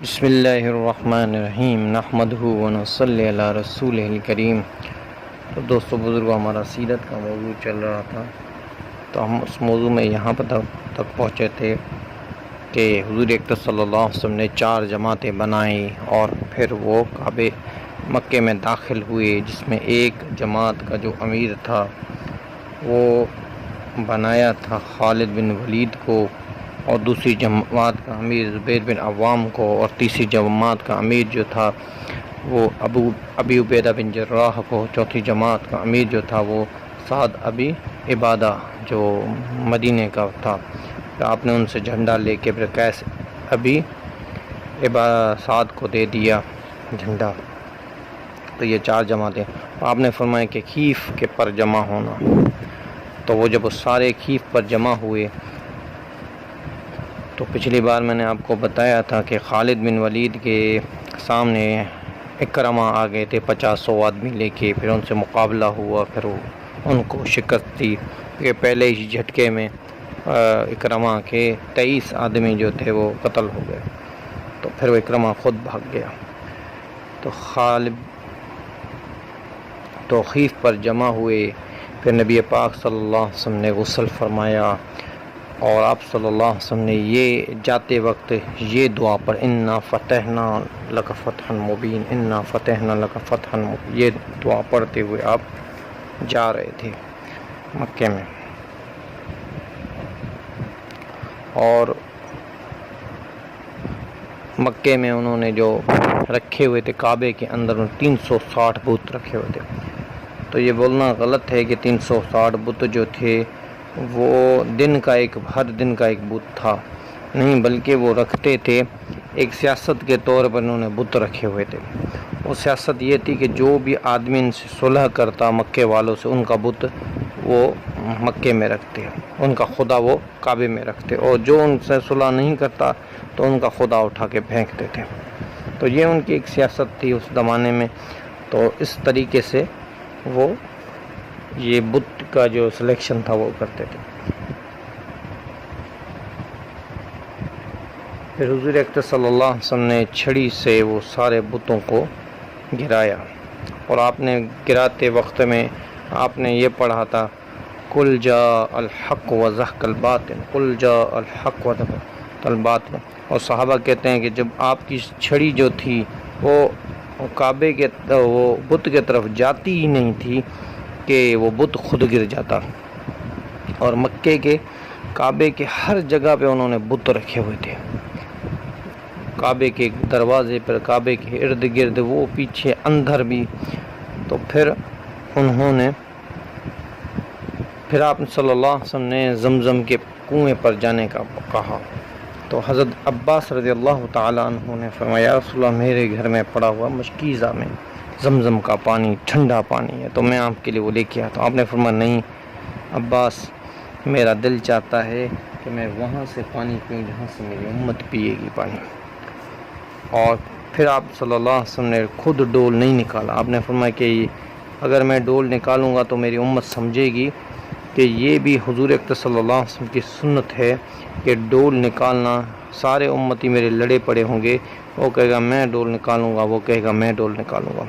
بسم اللہ الرحمن الرحیم نحمدہ ونصلی علی رسولہ الکریم۔ تو دوستو بزرگوں، ہمارا سیرت کا موضوع چل رہا تھا، تو ہم اس موضوع میں یہاں پر تک پہنچے تھے کہ حضور اکرم صلی اللہ علیہ وسلم نے 4 جماعتیں بنائیں اور پھر وہ کعبے مکے میں داخل ہوئے، جس میں ایک جماعت کا جو امیر تھا وہ بنایا تھا خالد بن ولید کو، اور دوسری جماعت کا امیر زبیر بن عوام کو، اور تیسری جماعت کا امیر جو تھا وہ ابی عبیدہ بن جراح کو، چوتھی جماعت کا امیر جو تھا وہ سعد ابی عبادہ جو مدینے کا تھا۔ پھر آپ نے ان سے جھنڈا لے کے پھر قیس ابی سعد کو دے دیا جھنڈا۔ تو یہ 4 جماعتیں آپ نے فرمایا کہ کھیف کے پر جمع ہونا۔ تو وہ جب وہ سارے کھیف پر جمع ہوئے، تو پچھلی بار میں نے آپ کو بتایا تھا کہ خالد بن ولید کے سامنے اکرمہ آ گئے تھے 50 آدمی لے کے، پھر ان سے مقابلہ ہوا، پھر ان کو شکست دی کہ پہلے ہی جھٹکے میں اکرمہ کے 23 آدمی جو تھے وہ قتل ہو گئے۔ تو پھر وہ اکرمہ خود بھاگ گیا۔ تو خیف پر جمع ہوئے، پھر نبی پاک صلی اللہ علیہ وسلم نے غسل فرمایا، اور آپ صلی اللہ علیہ وسلم نے یہ جاتے وقت یہ دعا پر انا فتحنا لک فتحا مبین، انا فتحنا لک فتحا مبین، یہ دعا پڑھتے ہوئے آپ جا رہے تھے مکے میں۔ اور مکے میں انہوں نے جو رکھے ہوئے تھے کعبے کے اندر 360 بت رکھے ہوئے تھے۔ تو یہ بولنا غلط ہے کہ 360 بت جو تھے وہ ہر دن کا ایک بت تھا، نہیں، بلکہ وہ رکھتے تھے ایک سیاست کے طور پر انہوں نے بت رکھے ہوئے تھے۔ وہ سیاست یہ تھی کہ جو بھی آدمی ان سے صلح کرتا مکے والوں سے، ان کا بت وہ مکے میں رکھتے، ان کا خدا وہ کعبے میں رکھتے، اور جو ان سے صلح نہیں کرتا تو ان کا خدا اٹھا کے پھینکتے تھے۔ تو یہ ان کی ایک سیاست تھی اس زمانے میں۔ تو اس طریقے سے وہ یہ بت کا جو سلیکشن تھا وہ کرتے تھے۔ پھر حضور اکرم صلی اللہ علیہ وسلم نے چھڑی سے وہ سارے بتوں کو گرایا، اور آپ نے گراتے وقت میں آپ نے یہ پڑھا تھا قل جاء الحق وزهق الباطل، قل جاء الحق وزهق الباطل۔ اور صحابہ کہتے ہیں کہ جب آپ کی چھڑی جو تھی وہ کعبے کے وہ بت کے طرف جاتی ہی نہیں تھی کہ وہ بت خود گر جاتا، اور مکے کے کعبے کے ہر جگہ پہ انہوں نے بت رکھے ہوئے تھے، کعبے کے دروازے پر، کعبے کے ارد گرد، وہ پیچھے اندر بھی۔ تو پھر آپ صلی اللہ علیہ وسلم نے زمزم کے کنویں پر جانے کا کہا۔ تو حضرت عباس رضی اللہ تعالیٰ عنہ نے فرمایا یا رسول اللہ، میرے گھر میں پڑا ہوا مشکیزہ میں زمزم کا پانی ٹھنڈا پانی ہے، تو میں آپ کے لیے وہ لے کے آتا ہوں۔ آپ نے فرمایا نہیں عباس، میرا دل چاہتا ہے کہ میں وہاں سے پانی پیوں جہاں سے میری امت پیے گی پانی۔ اور پھر آپ صلی اللہ علیہ وسلم نے خود ڈول نہیں نکالا۔ آپ نے فرمایا کہ اگر میں ڈول نکالوں گا تو میری امت سمجھے گی کہ یہ بھی حضور اکرم صلی اللہ علیہ وسلم کی سنت ہے کہ ڈول نکالنا، سارے امتی میرے لڑے پڑے ہوں گے، وہ کہے گا میں ڈول نکالوں گا، وہ کہے گا میں ڈول نکالوں گا۔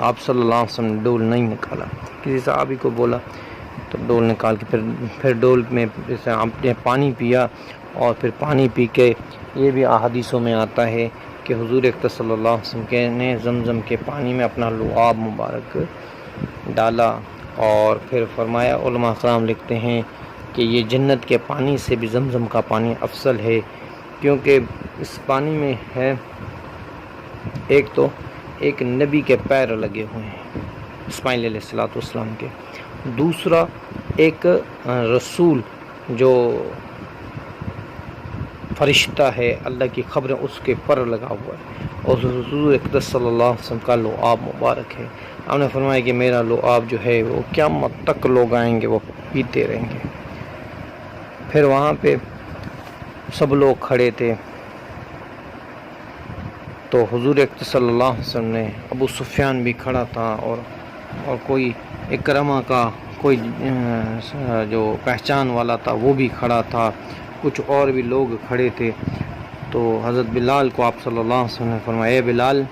آپ صلی اللہ علیہ وسلم نے ڈول نہیں نکالا، کسی صحابی کو بولا تو ڈول نکال کے پھر ڈول میں جیسے آپ نے پانی پیا، اور پھر پانی پی کے یہ بھی احادیثوں میں آتا ہے کہ حضور اکرم صلی اللہ علیہ وسلم نے زمزم کے پانی میں اپنا لعاب مبارک ڈالا، اور پھر فرمایا، علماء کرام لکھتے ہیں کہ یہ جنت کے پانی سے بھی زمزم کا پانی افضل ہے، کیونکہ اس پانی میں ہے ایک نبی کے پیر لگے ہوئے ہیں اسماعیل علیہ السلام کے، دوسرا ایک رسول جو فرشتہ ہے اللہ کی خبر اس کے پر لگا ہوا ہے، اور حضور اکرم صلی اللہ علیہ وسلم کا لعاب مبارک ہے۔ آپ نے فرمایا کہ میرا لعاب جو ہے وہ قیامت تک لوگ آئیں گے وہ پیتے رہیں گے۔ پھر وہاں پہ سب لوگ کھڑے تھے، تو حضور اکرم صلی اللہ علیہ وسلم نے، ابو سفیان بھی کھڑا تھا، اور کوئی اکرمہ کا کوئی جو پہچان والا تھا وہ بھی کھڑا تھا، کچھ اور بھی لوگ کھڑے تھے۔ تو حضرت بلال کو آپ صلی اللہ علیہ وسلم نے فرمایا اے بلال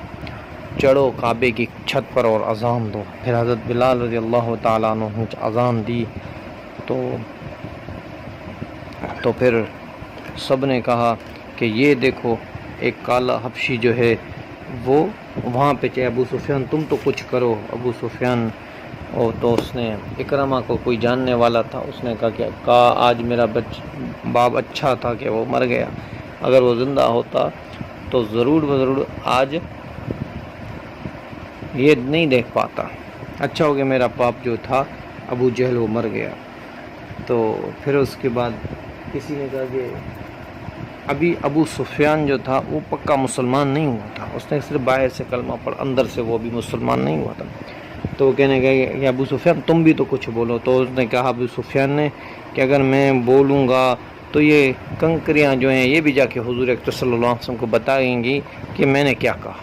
چڑھو کعبے کی چھت پر اور اذان دو۔ پھر حضرت بلال رضی اللہ تعالیٰ عنہ نے اذان دی تو پھر سب نے کہا کہ یہ دیکھو ایک کالا حبشی جو ہے وہ وہاں پہ چاہے ابو سفیان تم تو کچھ کرو۔ ابو سفیان تو اس نے اکرمہ کو کوئی جاننے والا تھا، اس نے کہا کہ آج میرا باپ اچھا تھا کہ وہ مر گیا، اگر وہ زندہ ہوتا تو ضرور آج یہ نہیں دیکھ پاتا، اچھا ہو گیا میرا باپ جو تھا ابو جہل وہ مر گیا۔ تو پھر اس کے بعد کسی نے کہا کہ ابھی ابو سفیان جو تھا وہ پکا مسلمان نہیں ہوا تھا، اس نے صرف باہر سے کلمہ پڑھ، اندر سے وہ بھی مسلمان نہیں ہوا تھا۔ تو وہ کہنے گئے کہ ابو سفیان تم بھی تو کچھ بولو۔ تو اس نے کہا ابو سفیان نے کہ اگر میں بولوں گا تو یہ کنکریاں جو ہیں یہ بھی جا کے حضور اکرم صلی اللہ علیہ وسلم کو بتائیں گی کہ میں نے کیا کہا۔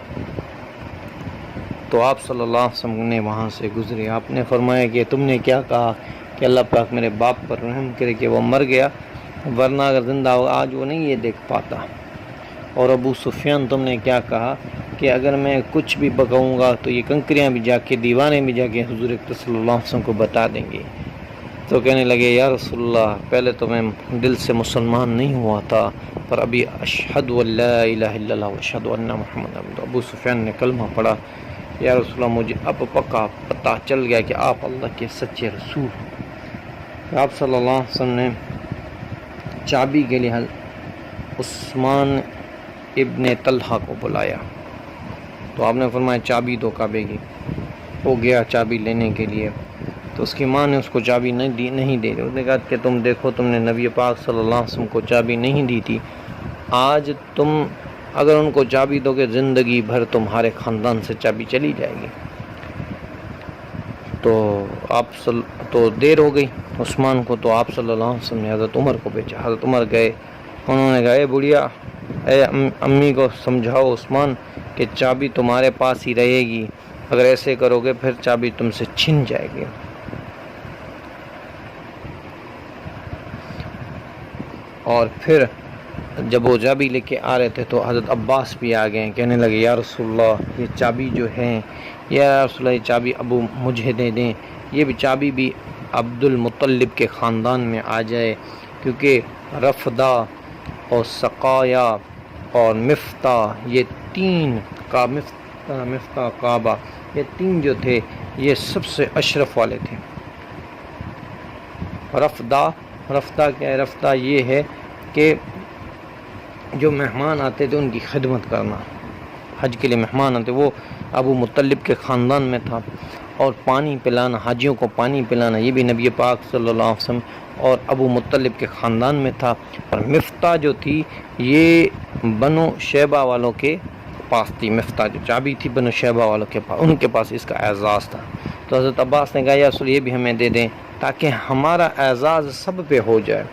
تو آپ صلی اللہ علیہ وسلم نے وہاں سے گزرے، آپ نے فرمایا کہ تم نے کیا کہا کہ اللہ پاک میرے باپ پر رحم کرے کہ وہ مر گیا، ورنہ اگر زندہ ہو آج وہ نہیں یہ دیکھ پاتا۔ اور ابو سفیان تم نے کیا کہا کہ اگر میں کچھ بھی بکاؤں گا تو یہ کنکریاں بھی جا کے دیوانے بھی جا کے حضور اکرم صلی اللہ علیہ وسلم کو بتا دیں گے۔ تو کہنے لگے یا رسول اللہ پہلے تو میں دل سے مسلمان نہیں ہوا تھا، پر ابھی اشہد ان لا الہ الا اللہ و اشہد ان محمد عبدہ۔ ابو سفیان نے کلمہ پڑھا، یا رسول اللہ مجھے اب پکا پتہ چل گیا کہ آپ اللہ کے سچے رسول ہیں۔ آپ صلی اللہ علیہ وسلم نے چابی کے لیے عثمان ابن طلحہ کو بلایا، تو آپ نے فرمایا چابی دو کعبے کی۔ وہ گیا چابی لینے کے لیے، تو اس کی ماں نے اس کو چابی نہیں دی۔ اس نے کہا کہ تم دیکھو تم نے نبی پاک صلی اللہ علیہ وسلم کو چابی نہیں دی تھی، آج تم اگر ان کو چابی دو گے زندگی بھر تمہارے خاندان سے چابی چلی جائے گی۔ تو دیر ہو گئی عثمان کو، تو آپ صلی اللہ علیہ وسلم نے حضرت عمر کو بھیجا۔ حضرت عمر گئے، انہوں نے کہا اے بڑھیا، اے امی کو سمجھاؤ عثمان کہ چابی تمہارے پاس ہی رہے گی، اگر ایسے کرو گے پھر چابی تم سے چھن جائے گی۔ اور پھر جب وہ چابی لے کے آ رہے تھے تو حضرت عباس بھی آ گئے، کہنے لگے یا رسول اللہ یہ چابی جو ہے، یا رسول اللہ یہ چابی ابو مجھے دے دیں، یہ بھی چابی بھی عبد المطلب کے خاندان میں آ جائے، کیونکہ رفدہ اور سقایا اور مفتاح یہ تین کا مفتاح کعبہ یہ تین جو تھے یہ سب سے اشرف والے تھے۔ رفدہ کیا ہے؟ رفدہ یہ ہے کہ جو مہمان آتے تھے ان کی خدمت کرنا، حج کے لیے مہمان آتے وہ ابو مطلب کے خاندان میں تھا، اور پانی پلانا، حاجیوں کو پانی پلانا یہ بھی نبی پاک صلی اللہ علیہ وسلم اور ابو مطلب کے خاندان میں تھا۔ اور مفتاح جو تھی یہ بنو شیبہ والوں کے پاس تھی، مفتاح جو چابی تھی بنو شیبہ والوں کے پاس، ان کے پاس اس کا اعزاز تھا۔ تو حضرت عباس نے کہا یا رسول یہ بھی ہمیں دے دیں تاکہ ہمارا اعزاز سب پہ ہو جائے۔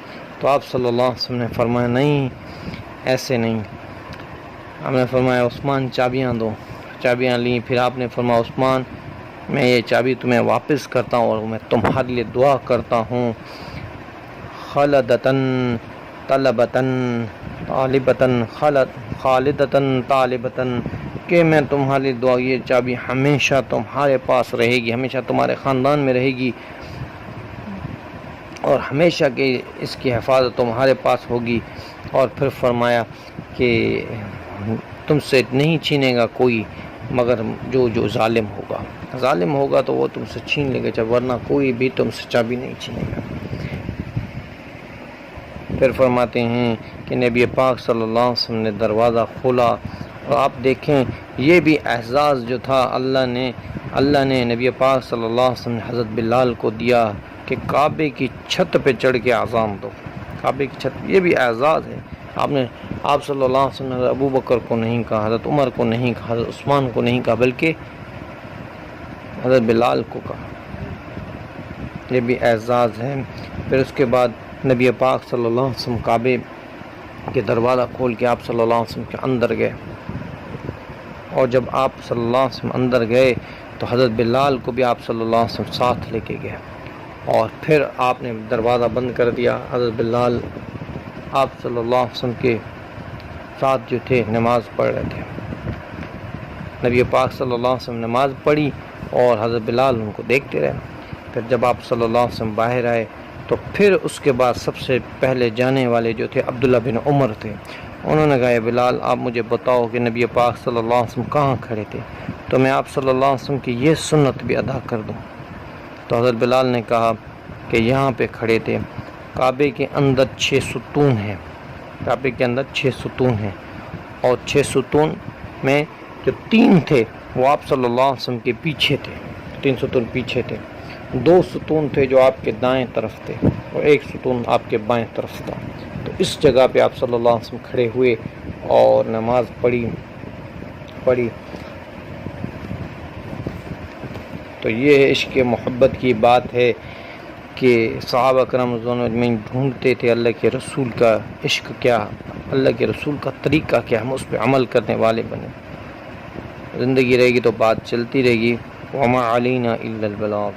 تو آپ صلی اللہ علیہ وسلم نے فرمایا نہیں ایسے نہیں، آپ نے فرمایا عثمان چابیاں دو، چابیاں لیں۔ پھر آپ نے فرمایا عثمان میں یہ چابی تمہیں واپس کرتا ہوں اور میں تمہارے لیے دعا کرتا ہوں، خالدتاً طلبتاً طالبتاً خالدتاً طالبتاً، کہ میں تمہاری دعا یہ چابی ہمیشہ تمہارے پاس رہے گی، ہمیشہ تمہارے خاندان میں رہے گی، اور ہمیشہ کے اس کی حفاظت تمہارے پاس ہوگی۔ اور پھر فرمایا کہ تم سے نہیں چھینے گا کوئی مگر جو ظالم ہوگا تو وہ تم سے چھین لے گا، ورنہ کوئی بھی تم سے چابی نہیں چھینے گا۔ پھر فرماتے ہیں کہ نبی پاک صلی اللہ علیہ وسلم نے دروازہ کھولا، اور آپ دیکھیں یہ بھی اعزاز جو تھا اللہ نے نبی پاک صلی اللہ علیہ وسلم نے حضرت بلال کو دیا کہ کعبے کی چھت پہ چڑھ کے اذان دو۔ کعبے کی چھت یہ بھی اعزاز ہے۔ آپ صلی اللہ علیہ وسلم نے حضرت ابو بکر کو نہیں کہا، حضرت عمر کو نہیں کہا، حضرت عثمان کو نہیں کہا، بلکہ حضرت بلال کو کہا، یہ بھی اعزاز ہے۔ پھر اس کے بعد نبی پاک صلی اللہ علیہ وسلم کعبے کے دروازہ کھول کے آپ صلی اللہ علیہ وسلم کے اندر گئے، اور جب آپ صلی اللہ علیہ وسلم اندر گئے تو حضرت بلال کو بھی آپ صلی اللہ علیہ وسلم ساتھ لے کے گئے، اور پھر آپ نے دروازہ بند کر دیا۔ حضرت بلال آپ صلی اللہ علیہ وسلم کے ساتھ جو تھے نماز پڑھ رہے تھے۔ نبی پاک صلی اللہ علیہ وسلم نماز پڑھی اور حضرت بلال ان کو دیکھتے رہے۔ پھر جب آپ صلی اللہ علیہ وسلم باہر آئے تو پھر اس کے بعد سب سے پہلے جانے والے جو تھے عبداللہ بن عمر تھے۔ انہوں نے کہا، اے بلال آپ مجھے بتاؤ کہ نبی پاک صلی اللہ علیہ وسلم کہاں کھڑے تھے تو میں آپ صلی اللہ علیہ وسلم کی یہ سنت بھی ادا کر دوں۔ تو حضرت بلال نے کہا کہ یہاں پہ کھڑے تھے، کعبے کے اندر 6 ستون ہیں، کعبے کے اندر 6 ستون ہیں، اور 6 ستون میں جو 3 تھے وہ آپ صلی اللہ علیہ وسلم کے پیچھے تھے، 3 ستون پیچھے تھے، 2 ستون تھے جو آپ کے دائیں طرف تھے اور 1 ستون آپ کے بائیں طرف تھا۔ تو اس جگہ پہ آپ صلی اللہ علیہ وسلم کھڑے ہوئے اور نماز پڑھی۔ تو یہ عشق محبت کی بات ہے کہ صحابہ کرام رضوان اللہ اجمعین ڈھونڈتے تھے اللہ کے رسول کا عشق کیا، اللہ کے رسول کا طریقہ کیا، ہم اس پہ عمل کرنے والے بنے۔ زندگی رہے گی تو بات چلتی رہے گی۔ وما علینا الا البلاغ۔